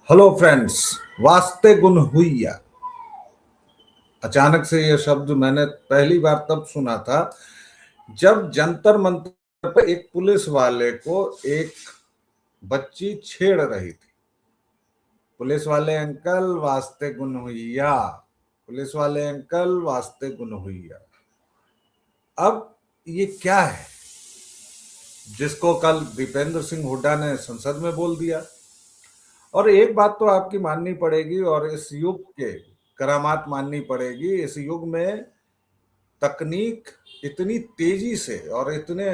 Hello friends. वास्ते गुन हुईया। अचानक से ये शब्द मैंने पहली बार तब सुना था जब जंतर मंतर पर एक पुलिस वाले को एक बच्ची छेड़ रही थी। पुलिस वाले अंकल वास्ते गुन हुईया, पुलिस वाले अंकल वास्ते गुन हुईया। अब ये क्या है जिसको कल दीपेंद्र सिंह हुड्डा ने संसद में बोल दिया? और एक बात तो आपकी माननी पड़ेगी और इस युग के करामात माननी पड़ेगी। इस युग में तकनीक इतनी तेजी से और इतने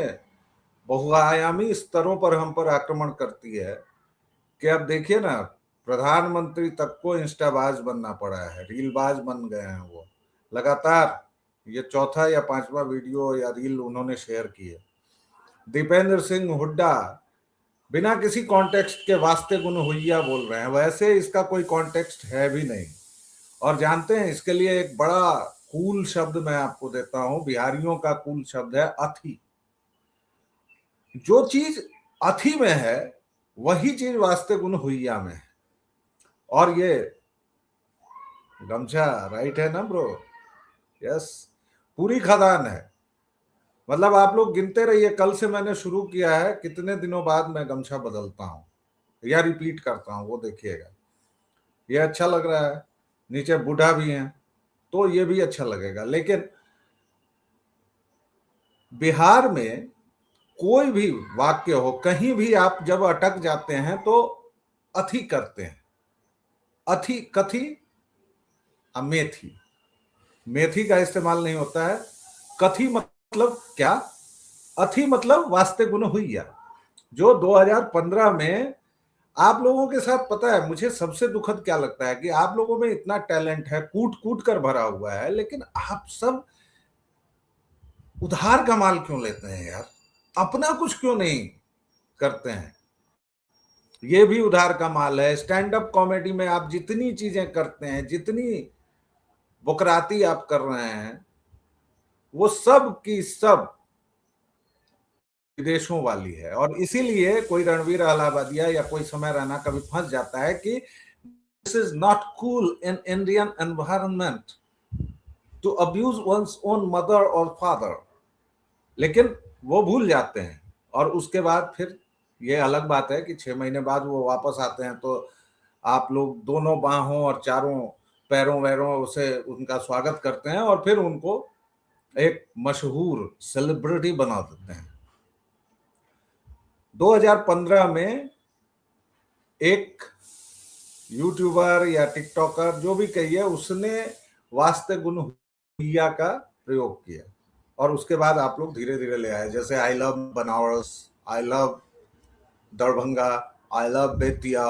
बहुआयामी स्तरों पर हम पर आक्रमण करती है कि अब देखिए ना, प्रधानमंत्री तक को इंस्टाबाज बनना पड़ा है, रीलबाज बन गए हैं वो। लगातार ये चौथा या पांचवा वीडियो या रील उन्होंने शेयर की है। दीपेंद्र सिंह हुड्डा बिना किसी कॉन्टेक्स्ट के वास्ते गुन हुईया बोल रहे हैं। वैसे इसका कोई कॉन्टेक्स्ट है भी नहीं। और जानते हैं, इसके लिए एक बड़ा कूल शब्द मैं आपको देता हूं। बिहारियों का कूल शब्द है अथी। जो चीज अथी में है वही चीज वास्ते गुन हुईया में है। और ये गमछा राइट है ना ब्रो? यस, पूरी खदान है। मतलब आप लोग गिनते रहिए, कल से मैंने शुरू किया है, कितने दिनों बाद मैं गमछा बदलता हूं या रिपीट करता हूं, वो देखिएगा। ये अच्छा लग रहा है, नीचे बूढ़ा भी है तो ये भी अच्छा लगेगा। लेकिन बिहार में कोई भी वाक्य हो, कहीं भी आप जब अटक जाते हैं तो अथी करते हैं। अथी कथी, मेथी। मेथी का इस्तेमाल नहीं होता है। कथी मतलब क्या? अथी मतलब वास्ते गुन हुईया। जो 2015 में आप लोगों के साथ, पता है मुझे सबसे दुखद क्या लगता है कि आप लोगों में इतना टैलेंट है, कूट कूट कर भरा हुआ है, लेकिन आप सब उधार का माल क्यों लेते हैं यार? अपना कुछ क्यों नहीं करते हैं? ये भी उधार का माल है। स्टैंड अप कॉमेडी में आप जितनी चीजें करते हैं, जितनी बुकराती आप कर रहे हैं, वो सब की सब विदेशों वाली है। और इसीलिए कोई रणवीर अलाहाबादिया या कोई समय रैना कभी फंस जाता है कि this is not cool in Indian environment to abuse one's own mother और फादर। लेकिन वो भूल जाते हैं और उसके बाद फिर ये अलग बात है कि 6 महीने बाद वो वापस आते हैं तो आप लोग दोनों बाहों और चारों पैरों वैरों से उनका स्वागत करते हैं और फिर उनको एक मशहूर सेलिब्रिटी बना देते हैं। 2015 में एक यूट्यूबर या टिकटॉकर, जो भी कहिए, उसने वास्ते गुन हुईया का प्रयोग किया और उसके बाद आप लोग धीरे धीरे ले आए। जैसे I love Banaras, I love Darbhanga, I love Bettiah,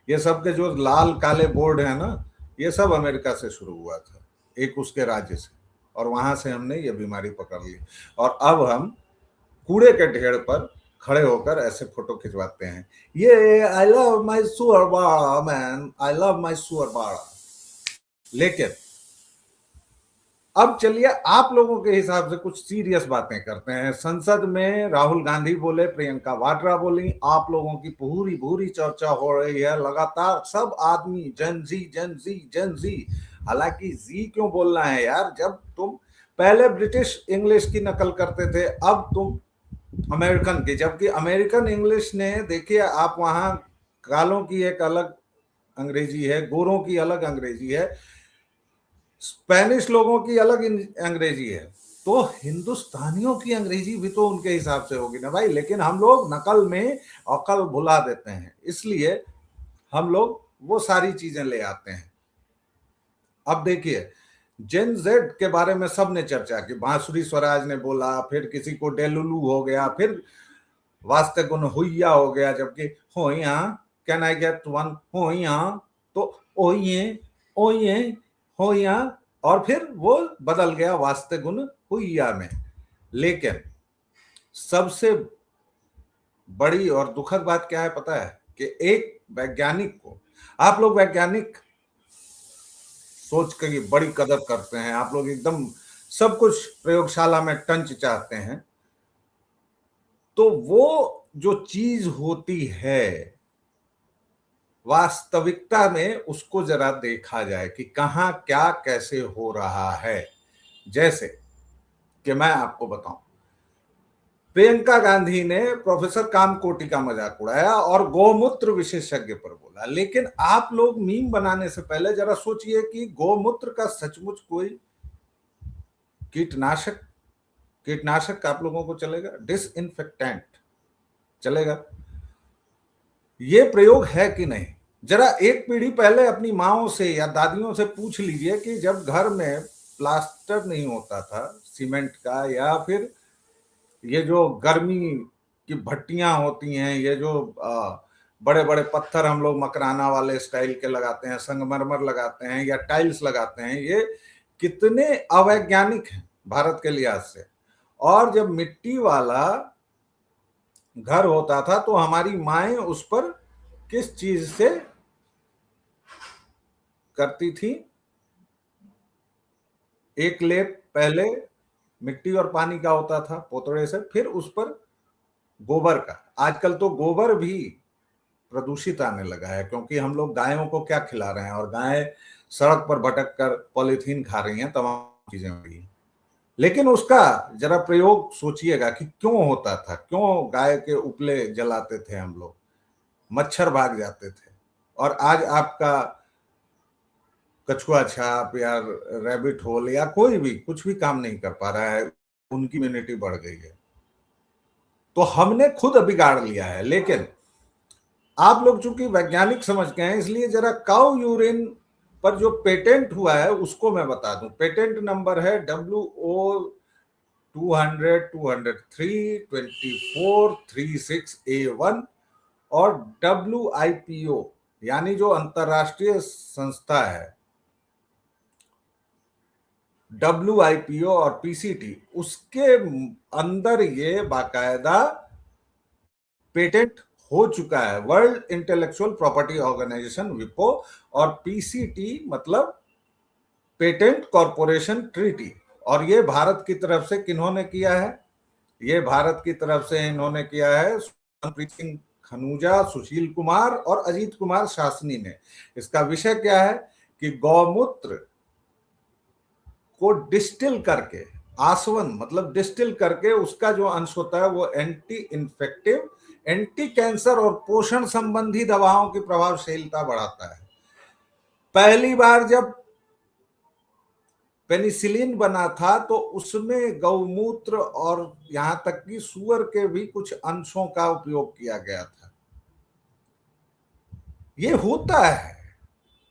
ये सब के जो लाल काले बोर्ड है ना, ये सब अमेरिका से शुरू हुआ था, एक उसके राज्य से। और वहां से हमने ये बीमारी पकड़ ली और अब हम कूड़े के ढेर पर खड़े होकर ऐसे फोटो खिंचवाते हैं। ये आई लव माई सुअर बाड़ा मैन, आई लव माई सुअर बाड़ा। लेकिन अब चलिए आप लोगों के हिसाब से कुछ सीरियस बातें करते हैं। संसद में राहुल गांधी बोले, प्रियंका वाड्रा बोली, आप लोगों की पूरी पूरी चर्चा हो रही है लगातार। सब आदमी जन जी जन जी जन जी। हालांकि जी क्यों बोलना है यार? जब तुम पहले ब्रिटिश इंग्लिश की नकल करते थे, अब तुम अमेरिकन की। जबकि अमेरिकन इंग्लिश ने, देखिए आप, वहां कालों की एक अलग अंग्रेजी है, गोरों की अलग अंग्रेजी है, स्पेनिश लोगों की अलग अंग्रेजी है, तो हिंदुस्तानियों की अंग्रेजी भी तो उनके हिसाब से होगी ना भाई। लेकिन हम लोग नकल में अकल भुला देते हैं, इसलिए हम लोग वो सारी चीजें ले आते हैं। अब देखिए, जेन जेड के बारे में सबने चर्चा की। बांसुरी स्वराज ने बोला, फिर किसी को डेलुलू हो गया, फिर वास्ते गुन हुईया हो गया। जबकि हो यहाँ, कैन आई गेट वन हो यहाँ, तो ओये ओये हो यहाँ, और फिर वो बदल गया वास्ते गुन हुईया में। लेकिन सबसे बड़ी और दुखद बात क्या है पता है? कि एक वैज्ञानिक को, आप लोग वैज्ञानिक सोच की बड़ी कदर करते हैं, आप लोग एकदम सब कुछ प्रयोगशाला में टंच चाहते हैं, तो वो जो चीज होती है वास्तविकता में उसको जरा देखा जाए कि कहां क्या कैसे हो रहा है। जैसे कि मैं आपको बताऊं, प्रियंका गांधी ने प्रोफेसर कामकोटी का मजाक उड़ाया और गौमूत्र विशेषज्ञ पर बोला, लेकिन आप लोग मीम बनाने से पहले जरा सोचिए कि गौमूत्र का सचमुच कोई कीटनाशक कीटनाशक आप लोगों को चलेगा? डिसइंफेक्टेंट चलेगा? ये प्रयोग है कि नहीं? जरा एक पीढ़ी पहले अपनी माओ से या दादियों से पूछ लीजिए कि जब घर में प्लास्टर नहीं होता था सीमेंट का, या फिर ये जो गर्मी की भट्टियां होती हैं, ये जो बड़े बड़े पत्थर हम लोग मकराना वाले स्टाइल के लगाते हैं, संगमरमर लगाते हैं या टाइल्स लगाते हैं, ये कितने अवैज्ञानिक हैं भारत के लिहाज से। और जब मिट्टी वाला घर होता था तो हमारी माएं उस पर किस चीज से करती थी? एक लेप पहले मिट्टी और पानी का होता था पोतड़े से, फिर उस पर गोबर का। आजकल तो गोबर भी प्रदूषित आने लगा है, क्योंकि हम लोग गायों को क्या खिला रहे हैं, और गायें सड़क पर भटक कर पॉलीथीन खा रही हैं, तमाम चीजें हो रही हैं। लेकिन उसका जरा प्रयोग सोचिएगा कि क्यों होता था, क्यों गाय के उपले जलाते थे हम लोग, मच्छर भाग जाते थे। और आज आपका कछुआ छाप या रैबिट होल या कोई भी कुछ भी काम नहीं कर पा रहा है, उनकी इम्यूनिटी बढ़ गई है। तो हमने खुद बिगाड़ लिया है। लेकिन आप लोग चूंकि वैज्ञानिक समझ गए हैं, इसलिए जरा काउ यूरिन पर जो पेटेंट हुआ है उसको मैं बता दूं। पेटेंट नंबर है WO200-203-2436A1 और WIPO यानी जो अंतरराष्ट्रीय संस्था है WIPO और PCT, उसके अंदर ये बाकायदा पेटेंट हो चुका है। वर्ल्ड इंटेलेक्चुअल प्रॉपर्टी ऑर्गेनाइजेशन विपो, और PCT मतलब पेटेंट कॉरपोरेशन ट्रीटी। और ये भारत की तरफ से किन्होंने किया है? ये भारत की तरफ से इन्होंने किया है प्रीत सिंह खनूजा, सुशील कुमार और अजीत कुमार शासनी ने। इसका विषय क्या है कि गौमूत्र को डिस्टिल करके, आसवन मतलब डिस्टिल करके, उसका जो अंश होता है वो एंटी इन्फेक्टिव, एंटी कैंसर और पोषण संबंधी दवाओं की प्रभावशीलता बढ़ाता है। पहली बार जब पेनिसिलिन बना था तो उसमें गौमूत्र और यहां तक कि सूअर के भी कुछ अंशों का उपयोग किया गया था। ये होता है।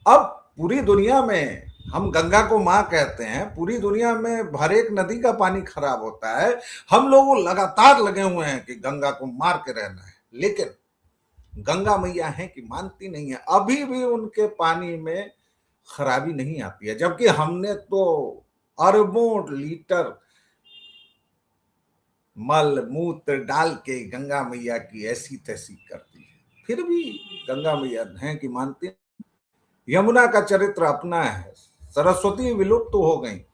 अब पूरी दुनिया में हम गंगा को मां कहते हैं, पूरी दुनिया में हर एक नदी का पानी खराब होता है, हम लोग लगातार लगे हुए हैं कि गंगा को मार के रहना है। लेकिन गंगा मैया है कि मानती नहीं है, अभी भी उनके पानी में खराबी नहीं आती है, जबकि हमने तो अरबों लीटर मल मूत्र डाल के गंगा मैया की ऐसी तैसी कर दी है। फिर भी गंगा मैया है कि मानती। यमुना का चरित्र अपना है, सरस्वती विलुप्त तो हो गई।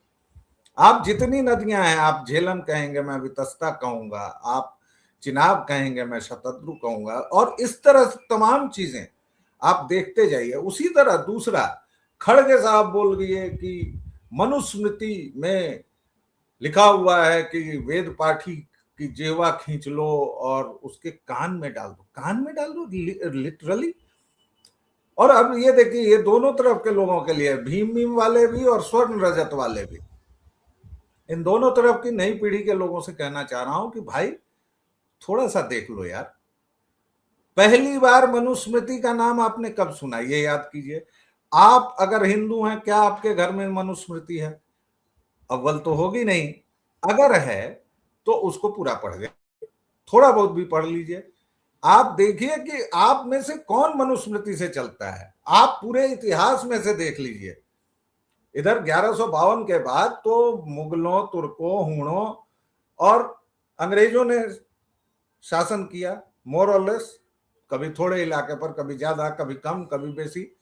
आप जितनी नदियां हैं, आप झेलम कहेंगे मैं वितस्ता कहूंगा, आप चिनाब कहेंगे मैं शतद्रु कहूंगा, और इस तरह से तमाम चीजें आप देखते जाइए। उसी तरह दूसरा, खड़गे साहब बोल गए कि मनुस्मृति में लिखा हुआ है कि वेद पाठी की जेवा खींच लो और उसके कान में डाल दो। कान में डाल दो लिटरली। और अब ये देखिए, ये दोनों तरफ के लोगों के लिए, भीम मीम वाले भी और स्वर्ण रजत वाले भी, इन दोनों तरफ की नई पीढ़ी के लोगों से कहना चाह रहा हूं कि भाई थोड़ा सा देख लो यार। पहली बार मनुस्मृति का नाम आपने कब सुना, ये याद कीजिए। आप अगर हिंदू हैं, क्या आपके घर में मनुस्मृति है? अव्वल तो होगी नहीं। अगर है तो उसको पूरा पढ़ गए, थोड़ा बहुत भी पढ़ लीजिए। आप देखिए कि आप में से कौन मनुस्मृति से चलता है। आप पूरे इतिहास में से देख लीजिए, इधर 1152 के बाद तो मुगलों, तुर्कों, हूणों और अंग्रेजों ने शासन किया, मोर और लेस। कभी थोड़े इलाके पर, कभी ज्यादा, कभी कम, कभी बेसी।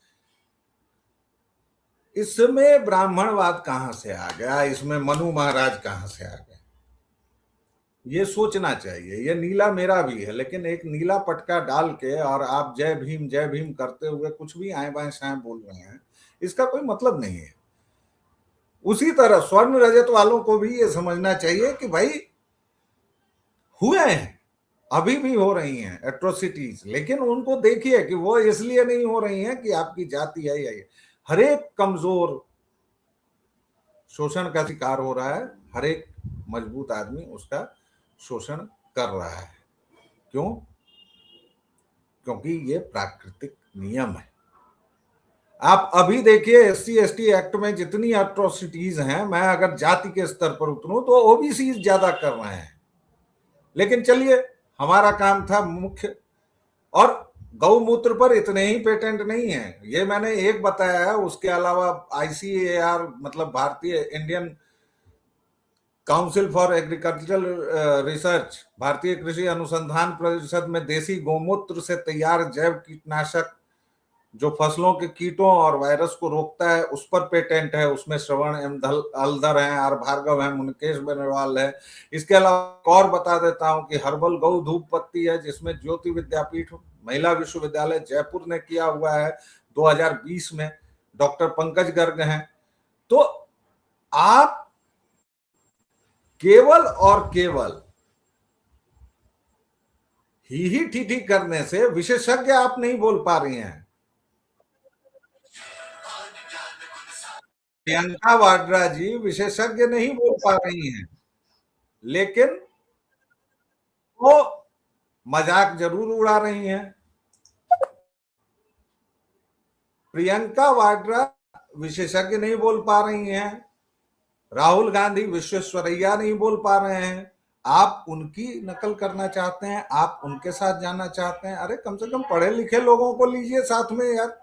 इसमें ब्राह्मणवाद कहां से आ गया? इसमें मनु महाराज कहां से आ गए? ये सोचना चाहिए। ये नीला मेरा भी है, लेकिन एक नीला पटका डाल के और आप जय भीम करते हुए कुछ भी आए बाएं शाएं बोल रहे हैं, इसका कोई मतलब नहीं है। उसी तरह स्वर्ण रजत वालों को भी ये समझना चाहिए कि भाई हुए हैं, अभी भी हो रही हैं एट्रोसिटीज, लेकिन उनको देखिए कि वो इसलिए नहीं हो रही हैं कि आपकी जाति है या ये। हर एक कमजोर शोषण का शिकार हो रहा है, हर एक मजबूत आदमी उसका शोषण कर रहा है। क्यों? क्योंकि ये प्राकृतिक नियम है। आप अभी देखिए SC/ST एक्ट में जितनी एट्रोसिटीज हैं, मैं अगर जाति के स्तर पर उतरूं तो ओबीसी ज्यादा कर रहे हैं। लेकिन चलिए, हमारा काम था मुख्य। और गौमूत्र पर इतने ही पेटेंट नहीं है, ये मैंने एक बताया है। उसके अलावा ICAR मतलब भारतीय Indian council for agricultural research, भारतीय कृषि अनुसंधान परिषद में देसी गौमूत्र से तैयार जैव कीटनाशक जो फसलों के कीटों और वायरस को रोकता है, उस पर पेटेंट है। उसमें श्रवण एम हल्दर हैं, आर भार्गव हैं, मुनकेश बेनीवाल है। इसके अलावा और बता देता हूं कि हर्बल गौ धूप पत्ती है, जिसमें ज्योति विद्यापीठ महिला विश्वविद्यालय जयपुर ने किया हुआ है 2020 में, डॉक्टर पंकज गर्ग हैं। तो आप केवल और केवल ही ठीठी करने से विशेषज्ञ आप नहीं बोल पा रही हैं। प्रियंका वाड्रा जी विशेषज्ञ नहीं बोल पा रही हैं, लेकिन वो मजाक जरूर उड़ा रही हैं। प्रियंका वाड्रा विशेषज्ञ नहीं बोल पा रही हैं, राहुल गांधी विश्वेश्वरैया नहीं बोल पा रहे हैं। आप उनकी नकल करना चाहते हैं, आप उनके साथ जाना चाहते हैं। अरे कम से कम पढ़े लिखे लोगों को लीजिए साथ में यार।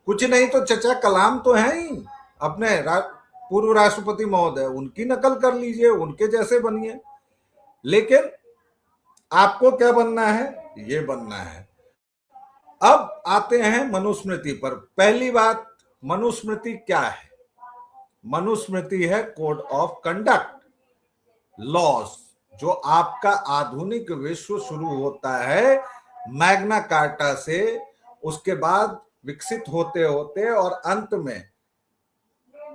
कुछ नहीं तो चचा कलाम तो है ही अपने पूर्व राष्ट्रपति महोदय, उनकी नकल कर लीजिए, उनके जैसे बनिए। लेकिन आपको क्या बनना है? ये बनना है। अब आते हैं मनुस्मृति पर। पहली बात, मनुस्मृति क्या है? मनुस्मृति है कोड ऑफ कंडक्ट, लॉज। जो आपका आधुनिक विश्व शुरू होता है मैग्ना कार्टा से, उसके बाद विकसित होते होते और अंत में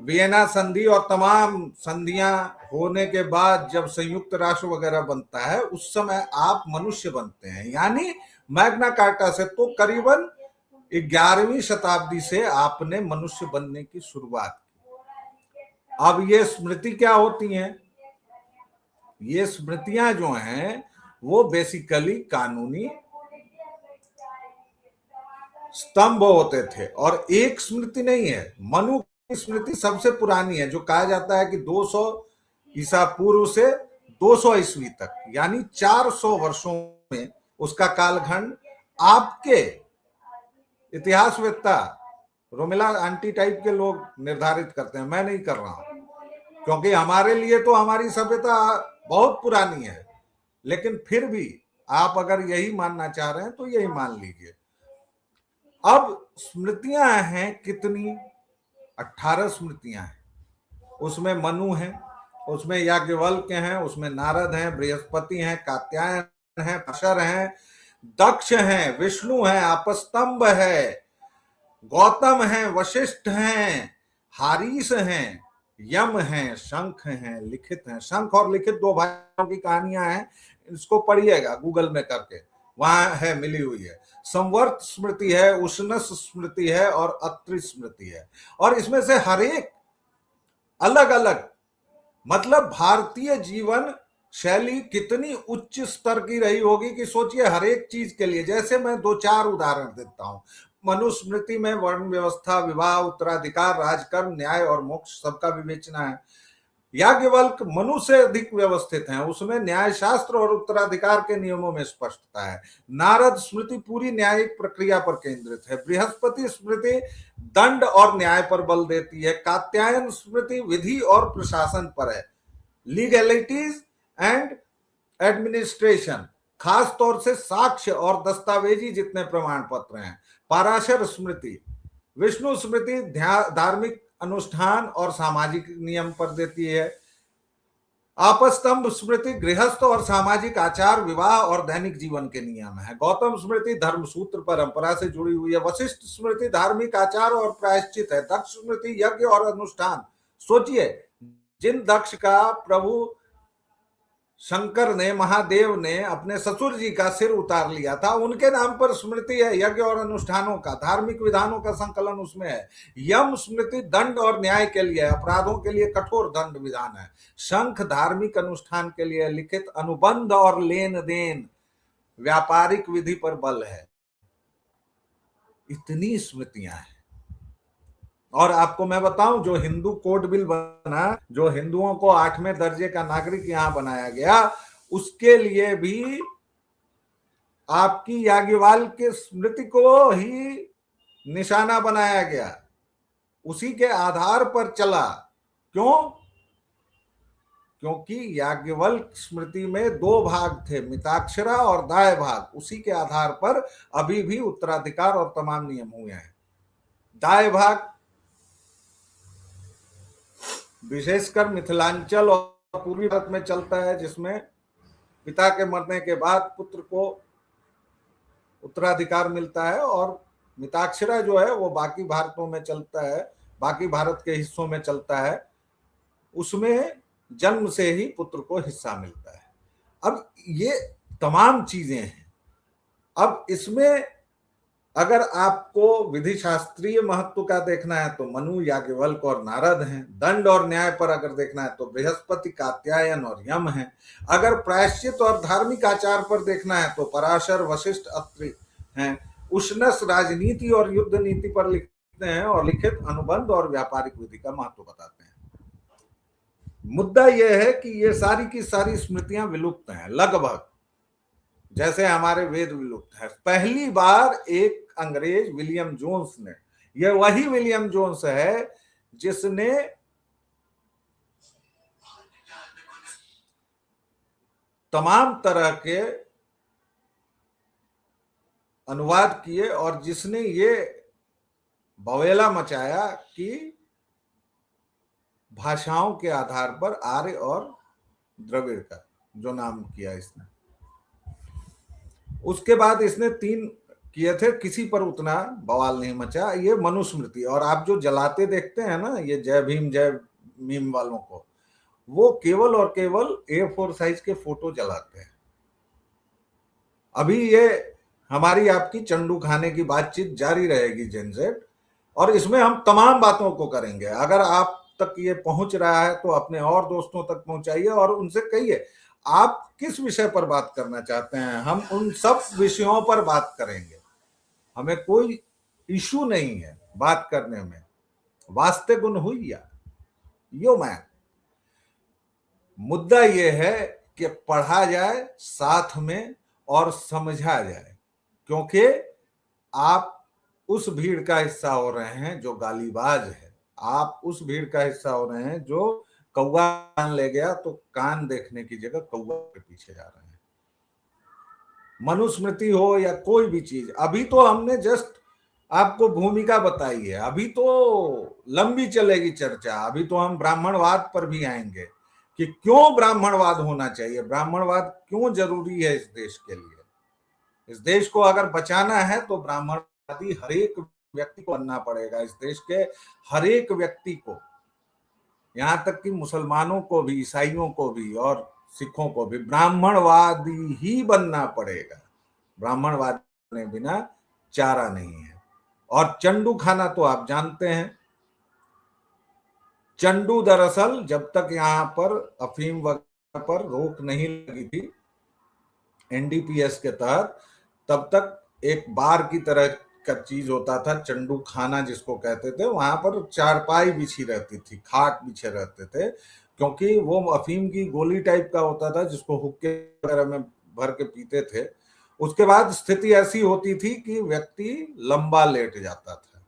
वियना संधि और तमाम संधियां होने के बाद जब संयुक्त राष्ट्र वगैरह बनता है, उस समय आप मनुष्य बनते हैं। यानी मैग्ना कार्टा से तो करीबन 11वीं शताब्दी से आपने मनुष्य बनने की शुरुआत की। अब ये स्मृति क्या होती हैं? ये स्मृतियां जो हैं वो बेसिकली कानूनी स्तंभ होते थे, और एक स्मृति नहीं है। मनु की स्मृति सबसे पुरानी है, जो कहा जाता है कि 200 ईसा पूर्व से 200 ईस्वी तक, यानी 400 वर्षों में उसका कालखंड आपके इतिहासवेत्ता रोमिला आंटी टाइप के लोग निर्धारित करते हैं। मैं नहीं कर रहा हूं, क्योंकि हमारे लिए तो हमारी सभ्यता बहुत पुरानी है। लेकिन फिर भी आप अगर यही मानना चाह रहे हैं तो यही मान लीजिए। अब स्मृतियां हैं कितनी? 18 स्मृतियां हैं। उसमें मनु है, उसमें याज्ञवल्क्य हैं, उसमें नारद हैं, बृहस्पति हैं, कात्यायन हैं, पशर हैं, दक्ष हैं, विष्णु हैं, आपस्तंभ है, गौतम हैं, वशिष्ठ हैं, हारीस हैं, यम हैं, शंख हैं, लिखित हैं। शंख और लिखित दो भाइयों की कहानियां हैं, इसको पढ़िएगा गूगल में करके, वहां है, मिली हुई है। संवर्त स्मृति है, उष्णस स्मृति है और अत्रि स्मृति है। और इसमें से हर एक अलग अलग, मतलब भारतीय जीवन शैली कितनी उच्च स्तर की रही होगी कि सोचिए हर एक चीज के लिए। जैसे मैं 2-4 उदाहरण देता हूं। मनुस्मृति में वर्ण व्यवस्था, विवाह, उत्तराधिकार, राजकर्म, न्याय और मोक्ष सबका विवेचना है। याज्ञवल्क्य मनु से अधिक व्यवस्थित हैं, उसमें न्याय शास्त्र और उत्तराधिकार के नियमों में स्पष्टता है। नारद स्मृति पूरी न्यायिक प्रक्रिया पर केंद्रित है। बृहस्पति स्मृति दंड और न्याय पर बल देती है। कात्यायन स्मृति विधि और प्रशासन पर है, लीगैलिटीज एंड एडमिनिस्ट्रेशन, खास तौर से साक्ष्य और दस्तावेजी जितने प्रमाण पत्र हैं। पाराशर स्मृति, विष्णु स्मृति धार्मिक अनुष्ठान और सामाजिक नियम पर देती है। आपस्तंभ स्मृति गृहस्थ और सामाजिक आचार, विवाह और दैनिक जीवन के नियम है। गौतम स्मृति धर्म सूत्र परंपरा से जुड़ी हुई है। वशिष्ठ स्मृति धार्मिक आचार और प्रायश्चित है। दक्ष स्मृति यज्ञ और अनुष्ठान। सोचिए, जिन दक्ष का प्रभु शंकर ने, महादेव ने अपने ससुर जी का सिर उतार लिया था, उनके नाम पर स्मृति है यज्ञ और अनुष्ठानों का। धार्मिक विधानों का संकलन उसमें है। यम स्मृति दंड और न्याय के लिए, अपराधों के लिए कठोर दंड विधान है। शंख धार्मिक अनुष्ठान के लिए लिखित अनुबंध और लेन देन, व्यापारिक विधि पर बल है। इतनी स्मृतियां हैं। और आपको मैं बताऊं, जो हिंदू कोड बिल बना, जो हिंदुओं को 8वें दर्जे का नागरिक यहां बनाया गया, उसके लिए भी आपकी याज्ञवल्क्य के स्मृति को ही निशाना बनाया गया, उसी के आधार पर चला। क्यों? क्योंकि याज्ञवल्क्य स्मृति में 2 भाग थे, मिताक्षरा और दाय भाग। उसी के आधार पर अभी भी उत्तराधिकार और तमाम नियम हुए हैं। दाय भाग विशेषकर मिथिलांचल और पूर्वी भारत में चलता है, जिसमें पिता के मरने के बाद पुत्र को उत्तराधिकार मिलता है। और मिताक्षरा जो है वो बाकी भारतों में चलता है, बाकी भारत के हिस्सों में चलता है। उसमें जन्म से ही पुत्र को हिस्सा मिलता है। अब ये तमाम चीजें हैं। अब इसमें अगर आपको विधि शास्त्रीय महत्व का देखना है तो मनु, याज्ञवल्क्य और नारद हैं। दंड और न्याय पर अगर देखना है तो बृहस्पति, कात्यायन और यम हैं। अगर प्रायश्चित और धार्मिक आचार पर देखना है तो पराशर, वशिष्ठ, अत्रि हैं। उष्णस राजनीति और युद्ध नीति पर लिखते हैं और लिखित अनुबंध और व्यापारिक विधि का महत्व बताते हैं। मुद्दा यह है कि ये सारी की सारी स्मृतियां विलुप्त हैं लगभग, जैसे हमारे वेद विलुप्त है। पहली बार एक अंग्रेज विलियम जोन्स ने, यह वही विलियम जोन्स है जिसने तमाम तरह के अनुवाद किए और जिसने ये बवेला मचाया कि भाषाओं के आधार पर आर्य और द्रविड़ का जो नाम किया इसने। उसके बाद इसने 3 किए थे, किसी पर उतना बवाल नहीं मचा। ये मनुस्मृति, और आप जो जलाते देखते हैं ना ये जय भीम जय मीम वालों को, वो केवल और केवल A4 साइज के फोटो जलाते हैं। अभी ये हमारी आपकी चंडू खाने की बातचीत जारी रहेगी जनसेट, और इसमें हम तमाम बातों को करेंगे। अगर आप तक ये पहुंच रहा है तो अपने और दोस्तों तक पहुंचाइए और उनसे कहिए आप किस विषय पर बात करना चाहते हैं, हम उन सब विषयों पर बात करेंगे। हमें कोई इशू नहीं है बात करने में। वास्ते गुण हुई या यो मैन। मुद्दा यह है कि पढ़ा जाए साथ में और समझा जाए, क्योंकि आप उस भीड़ का हिस्सा हो रहे हैं जो गालीबाज है। आप उस भीड़ का हिस्सा हो रहे हैं जो कौवा कान ले गया तो कान देखने की जगह कौवा के पीछे जा रहे हैं। मनुस्मृति हो या कोई भी चीज, अभी तो हमने जस्ट आपको भूमिका बताई है, अभी तो लंबी चलेगी चर्चा। अभी तो हम ब्राह्मणवाद पर भी आएंगे कि क्यों ब्राह्मणवाद होना चाहिए, ब्राह्मणवाद क्यों जरूरी है इस देश के लिए। इस देश को अगर बचाना है तो ब्राह्मणवादी हर एक व्यक्ति को बनना पड़ेगा। इस देश के हर एक व्यक्ति को, यहां तक कि मुसलमानों को भी, ईसाइयों को भी और सिखों को भी ब्राह्मणवादी ही बनना पड़ेगा। ब्राह्मणवाद के बिना चारा नहीं है। और चंडू खाना तो आप जानते हैं। चंडू दरअसल जब तक यहां पर अफीम वगैरह पर रोक नहीं लगी थी NDPS के तहत, तब तक एक बार की तरह का चीज होता था चंडू खाना जिसको कहते थे। वहां पर चारपाई बिछी रहती थी, खाट बिछे रहते थे, क्योंकि वो अफीम की गोली टाइप का होता था जिसको हुक्के वगैरह में भर के पीते थे। उसके बाद स्थिति ऐसी होती थी कि व्यक्ति लंबा लेट जाता था,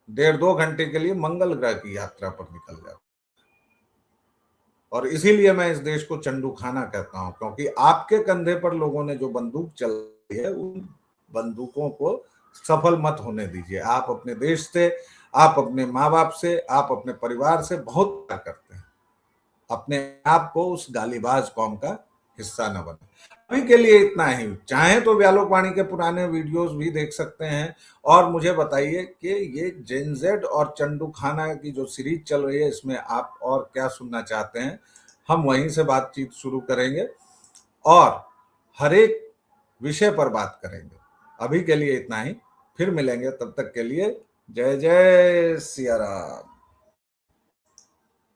1.5-2 घंटे के लिए मंगल ग्रह की यात्रा पर निकल जाता। और इसीलिए मैं इस देश को चंडू खाना कहता हूं, क्योंकि आपके कंधे पर लोगों ने जो बंदूक चलाई है उन बंदूकों को सफल मत होने दीजिए। आप अपने देश से, आप अपने माँ बाप से, आप अपने परिवार से बहुत प्यार करते हैं। अपने आप को उस गालीबाज कौम का हिस्सा न बने। अभी के लिए इतना ही। चाहें तो व्यालोकवाणी के पुराने वीडियोस भी देख सकते हैं। और मुझे बताइए कि ये जेन जेड और चंडू खाना की जो सीरीज चल रही है, इसमें आप और क्या सुनना चाहते हैं। हम वहीं से बातचीत शुरू करेंगे और हर एक विषय पर बात करेंगे। अभी के लिए इतना ही, फिर मिलेंगे, तब तक के लिए जय जय सिया राम।